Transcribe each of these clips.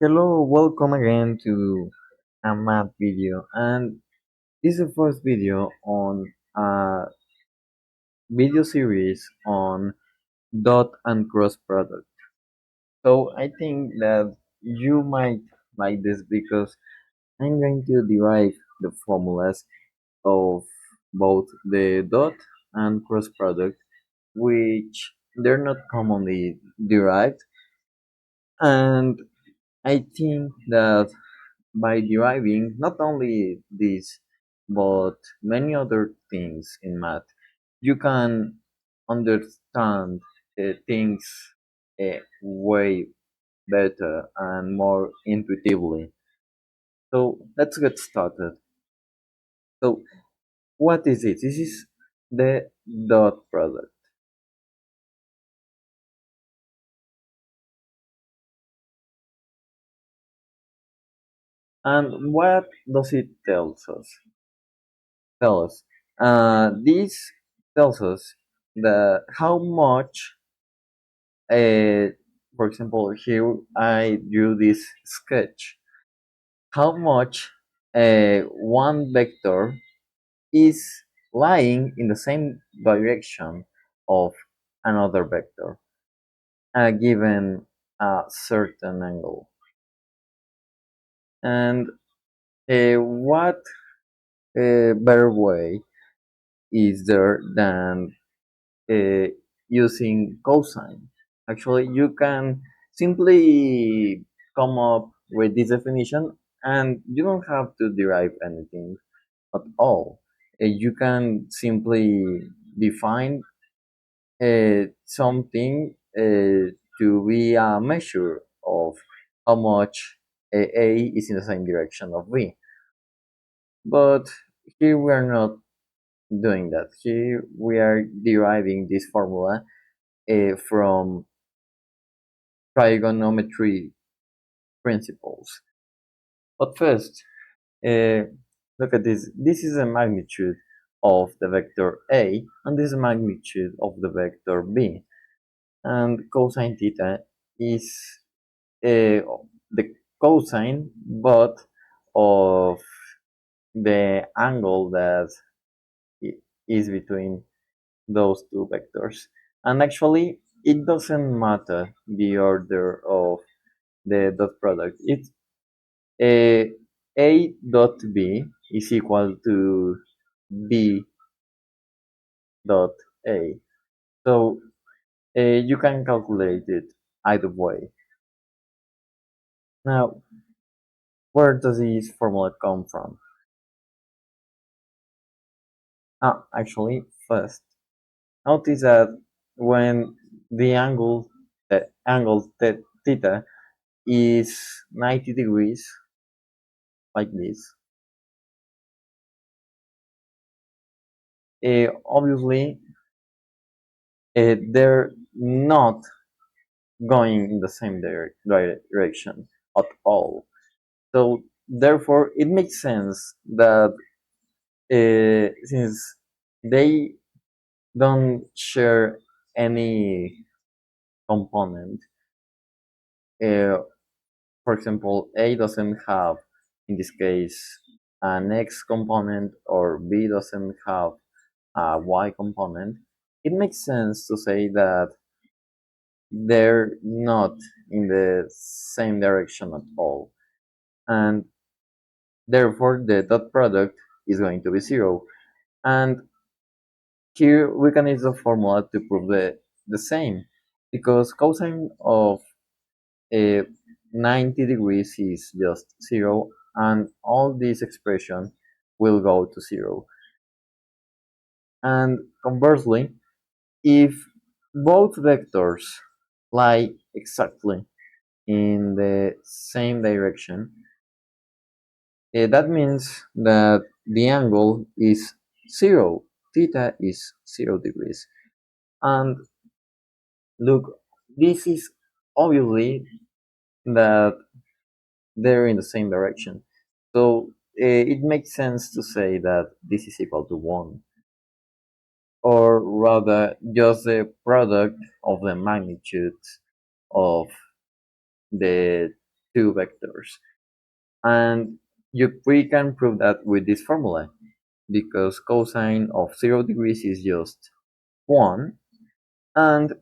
Hello, welcome again to a math video, and this is the first video on a video series on dot and cross product. So I think that you might like this because I'm going to derive the formulas of both the dot and cross product, which they're not commonly derived, and I think that by deriving not only this but many other things in math, you can understand things way better and more intuitively. So let's get started. So what is it? This is the dot product. And what does it tell us? This tells us that how much for example, here I drew this sketch. How much one vector is lying in the same direction of another vector, given a certain angle. And what better way is there than uh, using cosine? Actually, you can simply come up with this definition and you don't have to derive anything at all. You can simply define something to be a measure of how much A is in the same direction of B. But here we are not doing that. Here we are deriving this formula from trigonometry principles. But first, uh, look at this. This is a magnitude of the vector A, and this is a magnitude of the vector B. And cosine theta is the cosine, but of the angle that is between those two vectors. And actually, it doesn't matter the order of the dot product. It's a dot b is equal to b dot a. So you can calculate it either way. Now, where does this formula come from? Actually, first, notice that when the angle theta is 90 degrees, like this, obviously they're not going in the same direction at all. So therefore, it makes sense that since they don't share any component, uh, for example, A doesn't have, in this case, an X component or B doesn't have a Y component, it makes sense to say that they're not in the same direction at all. And therefore, the dot product is going to be zero. And here we can use the formula to prove the same, because cosine of a 90 degrees is just zero, and all this expression will go to zero. And conversely, if both vectors lie exactly in the same direction, that means that the angle is zero. Theta is 0 degrees. And look, this is obviously that they're in the same direction. So it makes sense to say that this is equal to 1. Or rather, just the product of the magnitudes of the two vectors. And we can prove that with this formula because cosine of 0 degrees is just 1, and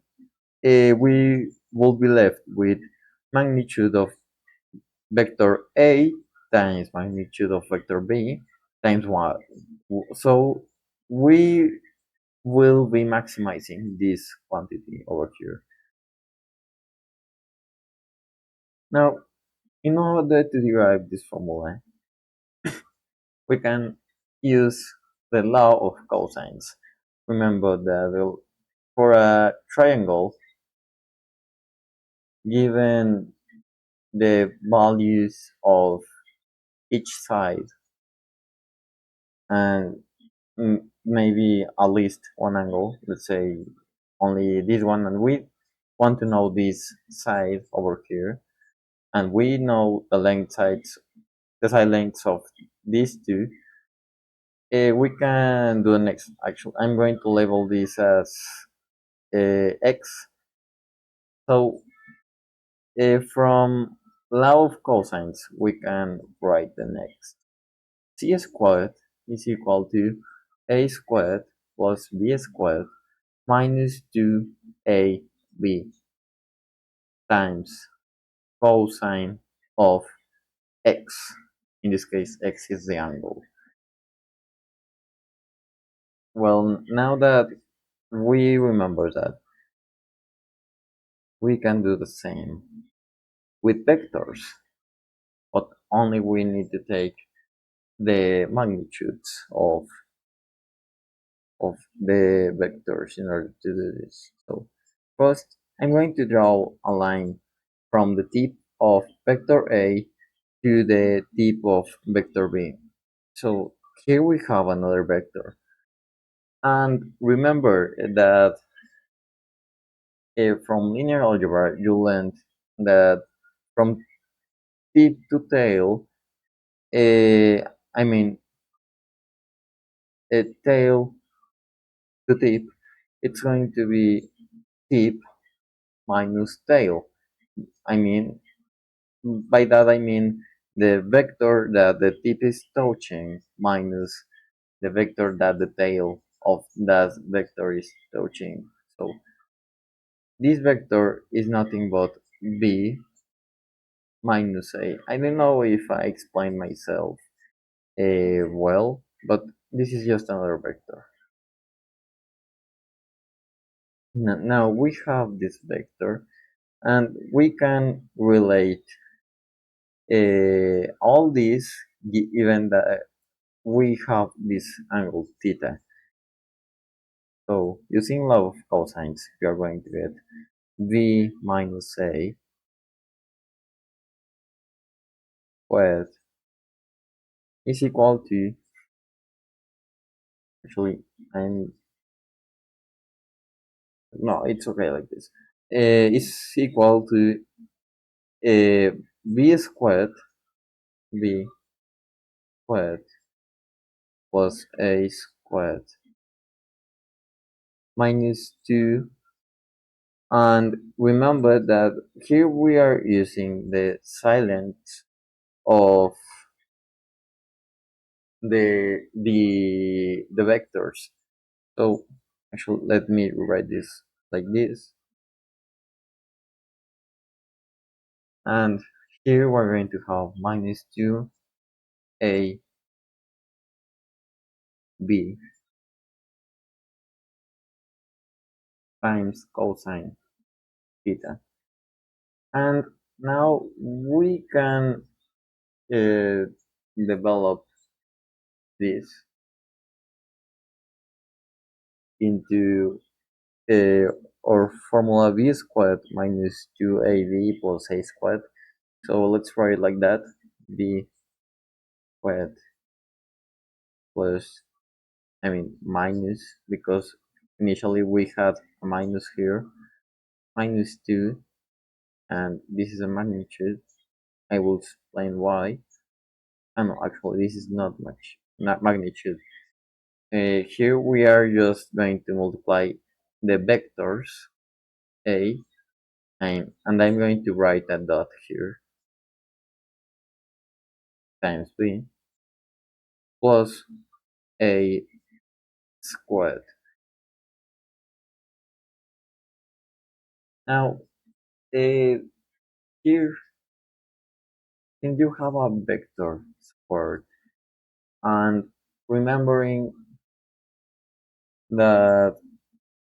we will be left with magnitude of vector A times magnitude of vector B times 1. So we will be maximizing this quantity over here. Now, in order to derive this formula, we can use the law of cosines. Remember that for a triangle, given the values of each side and maybe at least one angle, let's say only this one, and we want to know this side over here, and we know the side lengths of these two. We can do the next. Actually, I'm going to label this as x. So from law of cosines, we can write the next. C squared is equal to a squared plus b squared minus 2ab times cosine of x. In this case, x is the angle. Well, now that we remember that, we can do the same with vectors, but only we need to take the magnitudes of the vectors in order to do this. So first, I'm going to draw a line from the tip of vector A to the tip of vector B. So here we have another vector. And remember that from linear algebra, you learned that from tip to tail, I mean, tail to tip, it's going to be tip minus tail. I mean, by that I mean the vector that the tip is touching minus the vector that the tail of that vector is touching. So this vector is nothing but b minus a. I don't know if I explained myself well, but this is just another vector. Now we have this vector and we can relate all this given that we have this angle theta. So using law of cosines, we are going to get v minus a squared is equal to, actually, I'm, no, it's okay like this. Is equal to v squared, v squared plus a squared minus 2. And remember that here we are using the silence of the vectors. So actually, let me write this like this. And here we're going to have minus 2ab times cosine theta. And now we can develop this into our formula v squared minus 2ab plus a squared. So let's write it like that. V squared plus, I mean, minus, because initially we had a minus here, minus 2, and this is a magnitude. I will explain why. And no, actually, this is not magnitude. Here we are just going to multiply the vectors a, and I'm going to write a dot here. times b plus a squared. Now, uh, here, since you have a vector squared, and remembering that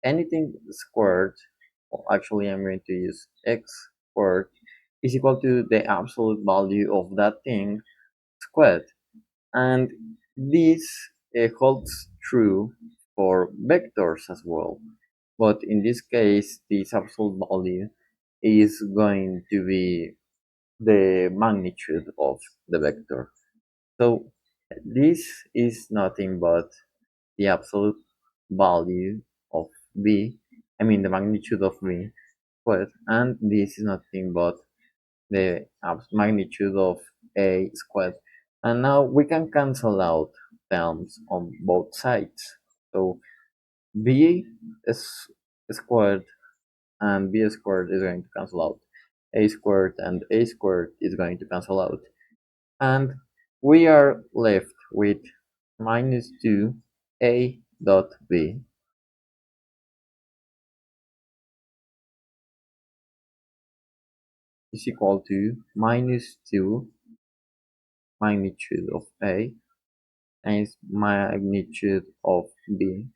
anything squared, well, actually I'm going to use x squared, is equal to the absolute value of that thing squared. And this holds true for vectors as well. But in this case, this absolute value is going to be the magnitude of the vector. So this is nothing but the absolute value of v, I mean the magnitude of v squared, and this is nothing but the magnitude of a squared. And now we can cancel out terms on both sides. So b is squared and b squared is going to cancel out. A squared and a squared is going to cancel out. And we are left with minus 2a dot b is equal to minus 2 magnitude of a times magnitude of b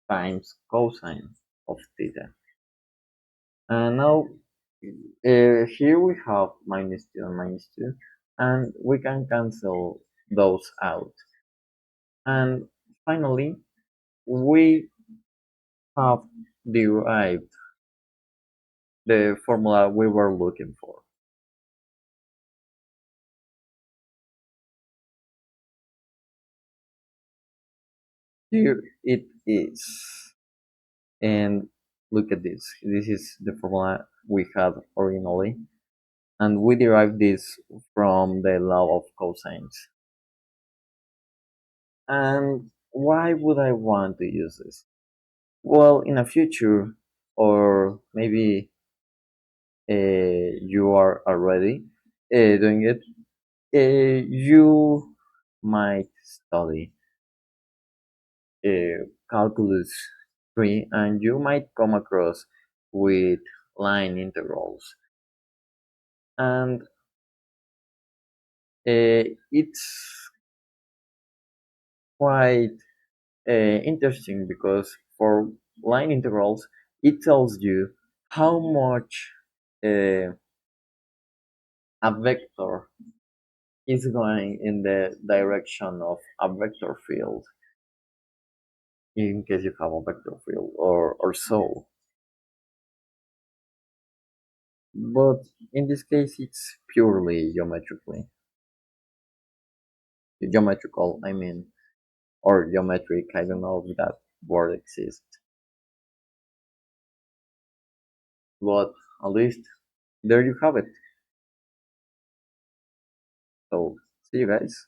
times cosine of theta. And now here we have minus 2 and minus 2, and we can cancel those out. And finally, we have derived the formula we were looking for. Here it is. And look at this. This is the formula we had originally. And we derived this from the law of cosines. And why would I want to use this? Well, in a future, or maybe you are already doing it, you might study calculus 3 and you might come across with line integrals. And it's quite interesting because for line integrals, it tells you how much uh, a vector is going in the direction of a vector field, in case you have a vector field or so. But in this case, it's purely geometrical, I mean, or geometric. I don't know if that word exists, but at least there you have it. So see you guys.